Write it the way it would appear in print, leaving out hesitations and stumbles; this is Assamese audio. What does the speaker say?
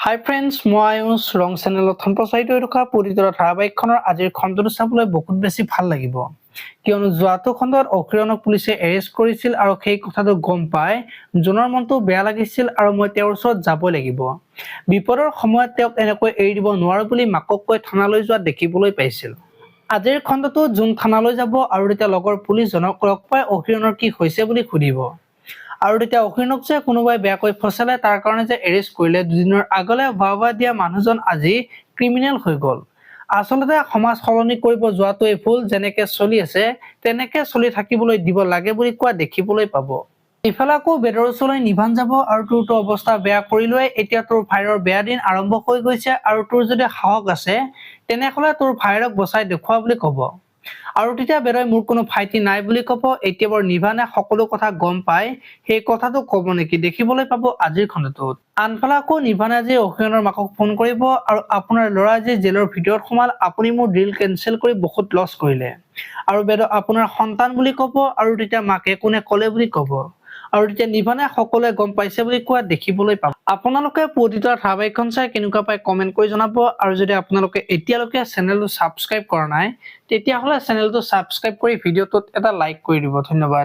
হাই ফ্ৰেণ্ডছ, মই আয়ুষ ৰং চেনেলত সম্প্ৰচাৰিত হৈ থকা পৰিতৰ ধাৰাবাহিকখনৰ আজিৰ খণ্ডটো চাবলৈ বহুত বেছি ভাল লাগিব, কিয়নো যোৱাটো খণ্ডত অকিৰণক পুলিচে এৰেষ্ট কৰিছিল আৰু সেই কথাটো গম পাই জোনৰ মনটো বেয়া লাগিছিল আৰু মই তেওঁৰ ওচৰত যাবই লাগিব। বিপদৰ সময়ত তেওঁক এনেকৈ এৰি দিব নোৱাৰো বুলি মাকক কৈ থানালৈ যোৱা দেখিবলৈ পাইছিল। আজিৰ খণ্ডটো জোন থানালৈ যাব আৰু তেতিয়া লগৰ পুলিচজনক লগ পাই অকিৰণৰ কি হৈছে বুলি সুধিব। আৰু তেতিয়া অকিৰণক যে কোনোবাই বেয়াকৈ ফচালে, তাৰ কাৰণে যে এৰেষ্ট কৰিলে, দুদিনৰ আগলে ভাৱা দিয়া মানুহজন আজি ক্ৰিমিনেল হৈ গ'ল। আচলতে সমাজ সলনি কৰিব যোৱাটোৱে ভুল, যেনেকে চলি আছে তেনেকে চলি থাকিবলৈ দিব লাগে বুলি কোৱা দেখিবলৈ পাব। ইফালে আকৌ বেদৰ ওচৰলৈ নিভান যাব আৰু তোৰতো অৱস্থা বেয়া কৰিলৈ এতিয়া তোৰ ভাইৰৰ বেয়া দিন আৰম্ভ হৈ গৈছে আৰু তোৰ যদি সাহস আছে তেনেহলে তোৰ ভাইৰক বচাই দেখুওৱা বুলি কব। আৰু তেতিয়া বেদই মোৰ কোনো ভাইটি নাই বুলি কব। এতিয়া বৰ নিভানে সকলো কথা গম পাই সেই কথাটো কব নেকি দেখিবলৈ পাব আজিৰ খণ্ডটোত। আনফালে আকৌ নিভানে আজি অকিৰণৰ মাকক ফোন কৰিব আৰু আপোনাৰ ল'ৰা আজি জেলৰ ভিতৰত সোমাল, আপুনি মোৰ ডিল কেনচেল কৰি বহুত লছ কৰিলে আৰু বেদক আপোনাৰ সন্তান বুলি কব আৰু তেতিয়া মাকে কোনে কলে বুলি কব। আৰু তেতিয়া নিভানে সকলোৱে গম পাইছে বুলি কোৱা দেখিবলৈ পাব। আপোনালোকে পুৱতিতৰ ধাৰাবাহিকখন চাই কেনেকুৱা পাই কমেন্ট কৰি জনাব। আৰু যদি আপোনালোকে এতিয়ালৈকে চেনেলটো ছাবস্ক্ৰাইব কৰা নাই তেতিয়াহলে চেনেলটো ছাবস্ক্ৰাইব কৰি ভিডিঅ'টোত এটা লাইক কৰি দিব। ধন্যবাদ।